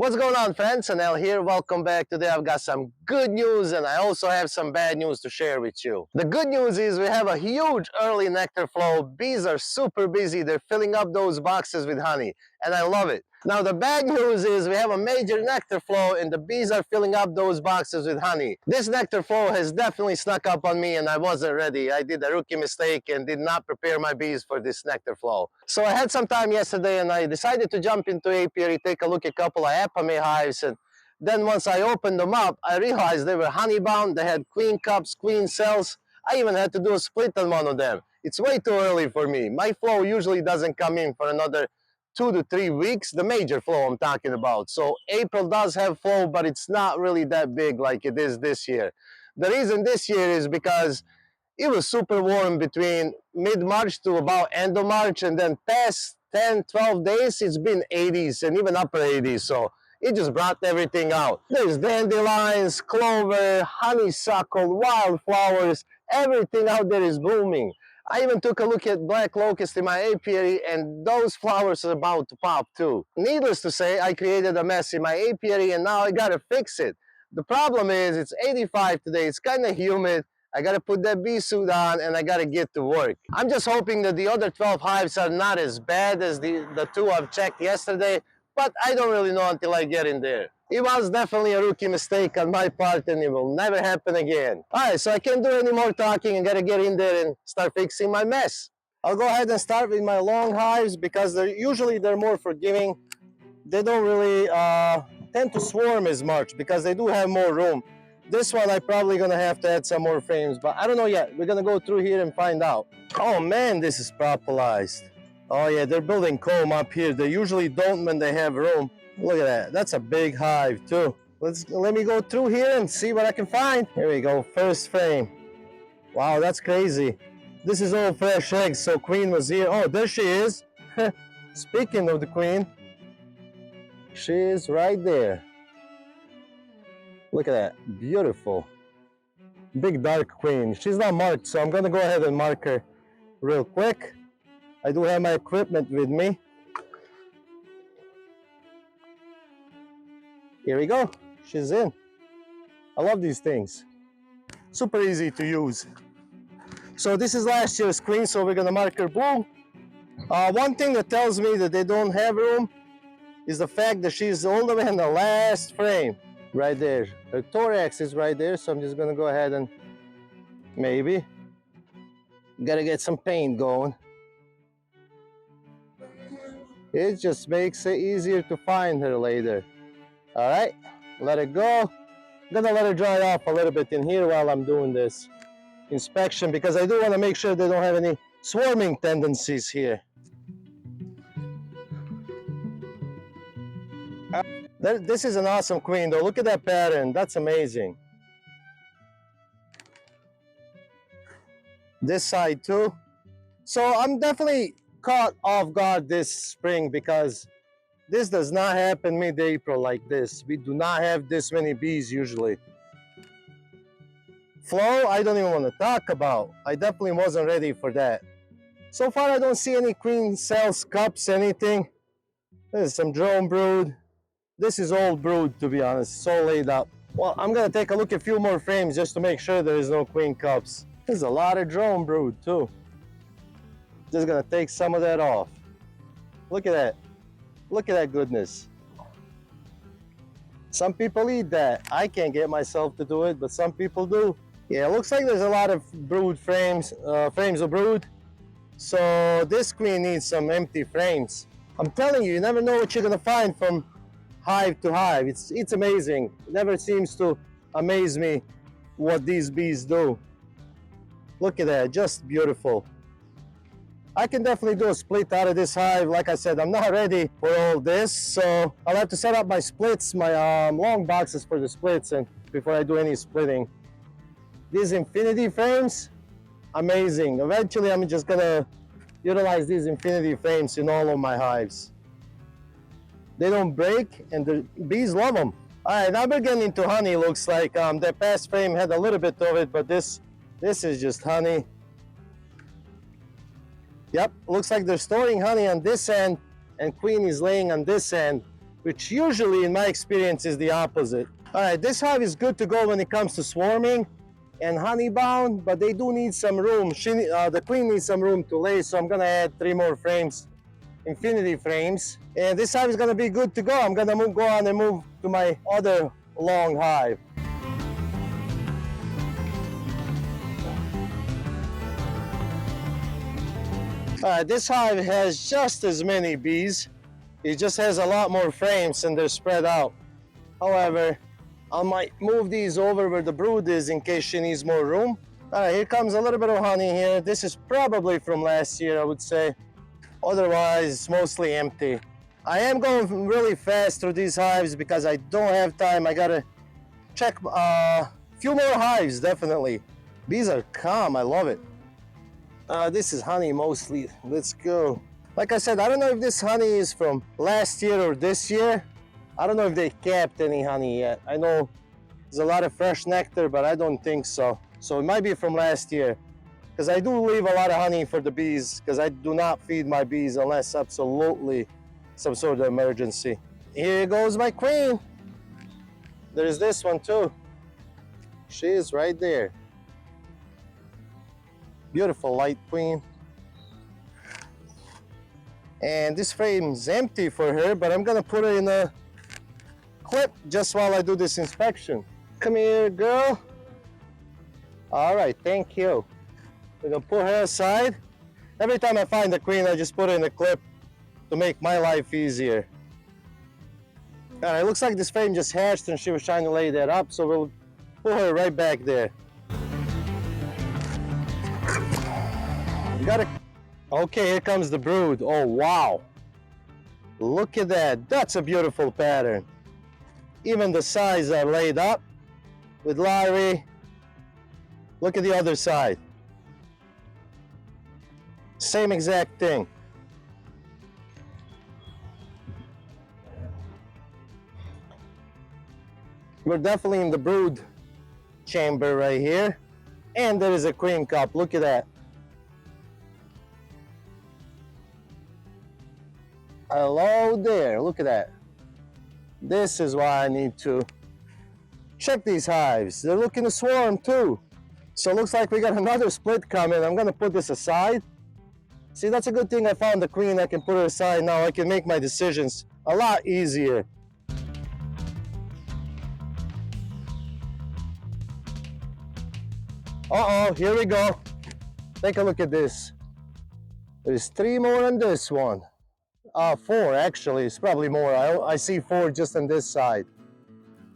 What's going on, friends? Anel here. Welcome back. Today I've got some good news and I also have some bad news to share with you. The good news is we have a huge early nectar flow. Bees are super busy. They're filling up those boxes with honey and I love it. Now the bad news is we have a major nectar flow and the bees are filling up those boxes with honey. This nectar flow has definitely snuck up on me and I wasn't ready. I did a rookie mistake and did not prepare my bees for this nectar flow. So I had some time yesterday and I decided to jump into Apiary, take a look at a couple of Apiary hives, and then once I opened them up, I realized they were honey bound. They had queen cups, queen cells. I even had to do a split on one of them. It's way too early for me. My flow usually doesn't come in for another 2 to 3 weeks, the major flow I'm talking about. So April does have flow, but it's not really that big like it is this year. The reason this year is because it was super warm between mid-March to about end of March, and then past 10, 12 days, it's been 80s and even upper 80s. So it just brought everything out. There's dandelions, clover, honeysuckle, wildflowers, everything out there is blooming. I even took a look at black locust in my apiary and those flowers are about to pop too. Needless to say, I created a mess in my apiary and now I gotta fix it. The problem is it's 85 today, it's kind of humid. I gotta put that bee suit on and I gotta get to work. I'm just hoping that the other 12 hives are not as bad as the two I've checked yesterday, but I don't really know until I get in there. It was definitely a rookie mistake on my part and it will never happen again. Alright, so I can't do any more talking. I gotta get in there and start fixing my mess. I'll go ahead and start with my long hives because they're more forgiving. They don't really tend to swarm as much because they do have more room. This one I'm probably gonna have to add some more frames, but I don't know yet. We're gonna go through here and find out. Oh man, this is propolized. Oh yeah, they're building comb up here. They usually don't when they have room. Look at that, that's a big hive too. Let me go through here and see what I can find. Here we go, first frame. Wow, that's crazy. This is all fresh eggs, so queen was here. Oh, there she is. Speaking of the queen, she is right there. Look at that, beautiful. Big dark queen. She's not marked, so I'm gonna go ahead and mark her real quick. I do have my equipment with me. Here we go, she's in. I love these things. Super easy to use. So this is last year's queen, so we're gonna mark her blue. One thing that tells me that they don't have room is the fact that she's all the way in the last frame. Right there. Her thorax is right there, so I'm just gonna go ahead and maybe gotta get some paint going. It just makes it easier to find her later. Alright, let it go. I'm gonna let her dry off a little bit in here while I'm doing this inspection because I do want to make sure they don't have any swarming tendencies here. This is an awesome queen though. Look at that pattern. That's amazing. This side too. So I'm definitely caught off guard this spring because this does not happen mid-April like this. We do not have this many bees usually. Flow, I don't even want to talk about. I definitely wasn't ready for that. So far I don't see any queen cells, cups, anything. There's some drone brood. This is old brood, to be honest. It's all laid up. Well, I'm gonna take a look at a few more frames just to make sure there is no queen cups. There's a lot of drone brood too. Just gonna take some of that off. Look at that. Look at that goodness. Some people eat that. I can't get myself to do it, but some people do. Yeah, it looks like there's a lot of brood frames, frames of brood. So this queen needs some empty frames. I'm telling you, you never know what you're gonna find from hive to hive. It's amazing. It never seems to amaze me what these bees do. Look at that, just beautiful. I can definitely do a split out of this hive. Like I said, I'm not ready for all this, so I'll have to set up my splits, my long boxes for the splits, and before I do any splitting. These infinity frames, amazing. Eventually I'm just gonna utilize these infinity frames in all of my hives. They don't break and the bees love them. Alright, now we're getting into honey. Looks like that past frame had a little bit of it, but this is just honey. Yep, looks like they're storing honey on this end and queen is laying on this end. which usually in my experience is the opposite. All right, this hive is good to go when it comes to swarming and honey bound, but they do need some room. The queen needs some room to lay, so I'm gonna add 3 more frames, infinity frames, and this hive is gonna be good to go. I'm gonna go on and move to my other long hive. This hive has just as many bees. It just has a lot more frames and they're spread out. However, I might move these over where the brood is in case she needs more room. All right, here comes a little bit of honey here. This is probably from last year, I would say. Otherwise, it's mostly empty. I am going really fast through these hives because I don't have time. I gotta check a few more hives, definitely. Bees are calm, I love it. This is honey mostly. Let's go. Like I said, I don't know if this honey is from last year or this year. I don't know if they kept any honey yet. I know there's a lot of fresh nectar, but I don't think so. So it might be from last year. Because I do leave a lot of honey for the bees, because I do not feed my bees unless absolutely some sort of emergency. Here goes my queen. There's this one too. She is right there. Beautiful light queen. And this frame's empty for her, but I'm gonna put her in a clip just while I do this inspection. Come here, girl. All right, thank you. We're gonna put her aside. Every time I find a queen, I just put her in a clip to make my life easier. All right, looks like this frame just hatched and she was trying to lay that up, so we'll put her right back there. You gotta... Okay, here comes the brood. Oh, wow. Look at that. That's a beautiful pattern. Even the sides are laid up with larvae. Look at the other side. Same exact thing. We're definitely in the brood chamber right here. And there is a queen cup. Look at that. Hello there. Look at that. This is why I need to check these hives. They're looking to swarm too. So it looks like we got another split coming. I'm gonna put this aside. See, that's a good thing I found the queen. I can put her aside now. I can make my decisions a lot easier. Uh-oh, here we go. Take a look at this. There's 3 more on this one. 4 actually, it's probably more. I see 4 just on this side.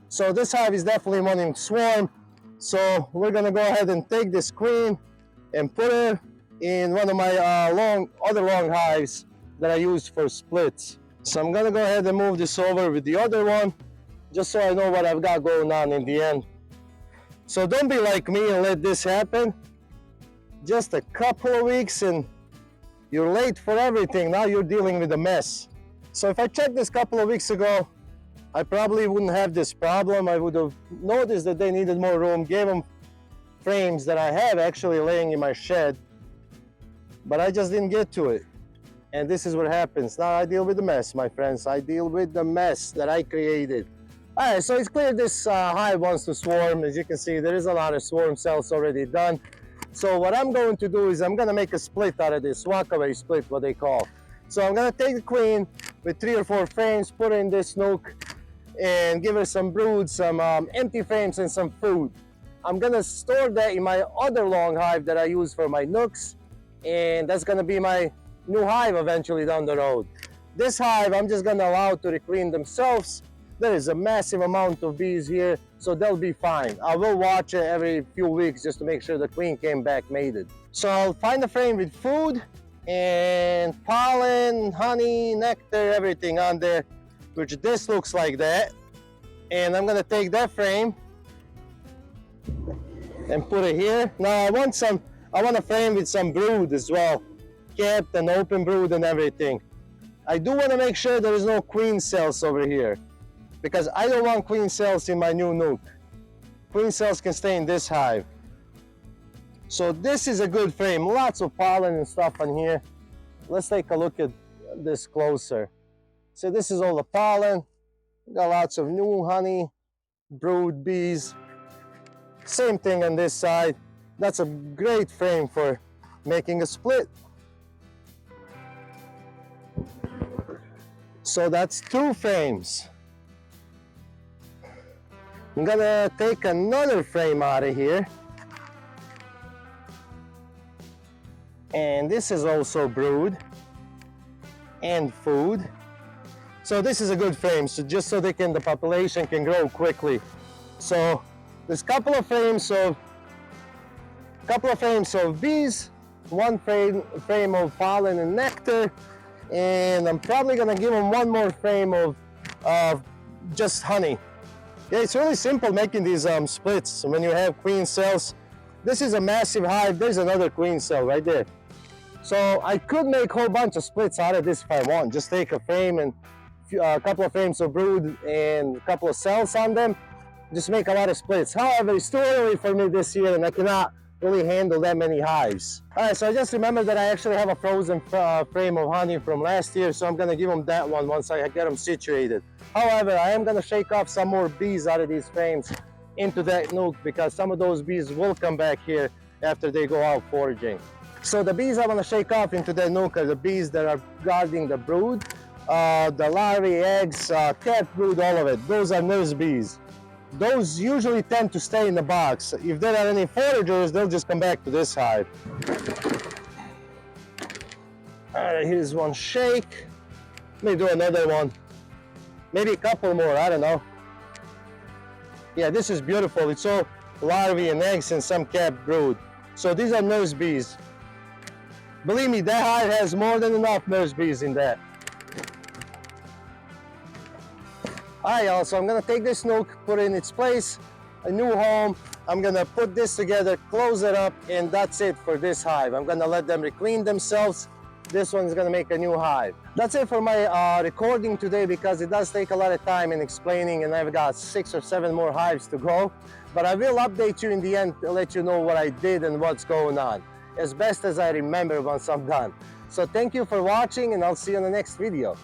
So this hive is definitely wanting to swarm. So we're gonna go ahead and take this queen and put her in one of my other long hives that I use for splits. So I'm gonna go ahead and move this over with the other one, just so I know what I've got going on in the end. So don't be like me and let this happen. Just a couple of weeks and you're late for everything. Now you're dealing with a mess. So if I checked this a couple of weeks ago, I probably wouldn't have this problem. I would have noticed that they needed more room, gave them frames that I have actually laying in my shed, but I just didn't get to it. And this is what happens. Now I deal with the mess, my friends. I deal with the mess that I created. All right, so it's clear this hive wants to swarm. As you can see, there is a lot of swarm cells already done. So what I'm going to do is I'm gonna make a split out of this, walkaway split, what they call. So I'm gonna take the queen with 3 or 4 frames, put her in this nook, and give her some brood, some empty frames, and some food. I'm gonna store that in my other long hive that I use for my nooks, and that's gonna be my new hive eventually down the road. This hive, I'm just gonna allow to reclean themselves. There is a massive amount of bees here, so they'll be fine. I will watch it every few weeks just to make sure the queen came back mated. So I'll find a frame with food and pollen, honey, nectar, everything on there, which this looks like that. And I'm gonna take that frame and put it here. Now I want a frame with some brood as well, kept and open brood and everything. I do want to make sure there is no queen cells over here, because I don't want queen cells in my new nook. Queen cells can stay in this hive. So this is a good frame, lots of pollen and stuff on here. Let's take a look at this closer. So this is all the pollen. Got lots of new honey, brood bees. Same thing on this side. That's a great frame for making a split. So that's 2 frames. I'm gonna take another frame out of here. And this is also brood and food. So this is a good frame, so just so the population can grow quickly. So there's a couple of frames of bees, 1 frame of pollen and nectar, and I'm probably gonna give them 1 more frame of just honey. Yeah, it's really simple making these splits when you have queen cells. This is a massive hive. There's another queen cell right there. So I could make a whole bunch of splits out of this if I want. Just take a frame and a couple of frames of brood and a couple of cells on them. Just make a lot of splits. However, it's too early for me this year and I cannot really handle that many hives. All right, so I just remembered that I actually have a frozen frame of honey from last year, so I'm gonna give them that one once I get them situated. However, I am gonna shake off some more bees out of these frames into that nook because some of those bees will come back here after they go out foraging. So the bees I want to shake off into that nook are the bees that are guarding the brood, the larvae, eggs, cat brood, all of it. Those are nurse bees. Those usually tend to stay in the box. If there are any foragers, they'll just come back to this hive. All right, here's one shake. Let me do another one. Maybe a couple more, I don't know. Yeah, this is beautiful. It's all larvae and eggs and some cat brood. So these are nurse bees. Believe me, that hive has more than enough nurse bees in that. Alright y'all, so I'm gonna take this nook, put it in its place, a new home. I'm gonna put this together, close it up, and that's it for this hive. I'm gonna let them reclean themselves. This one's gonna make a new hive. That's it for my recording today because it does take a lot of time in explaining and I've got 6 or 7 more hives to go. But I will update you in the end to let you know what I did and what's going on, as best as I remember once I'm done. So thank you for watching and I'll see you in the next video.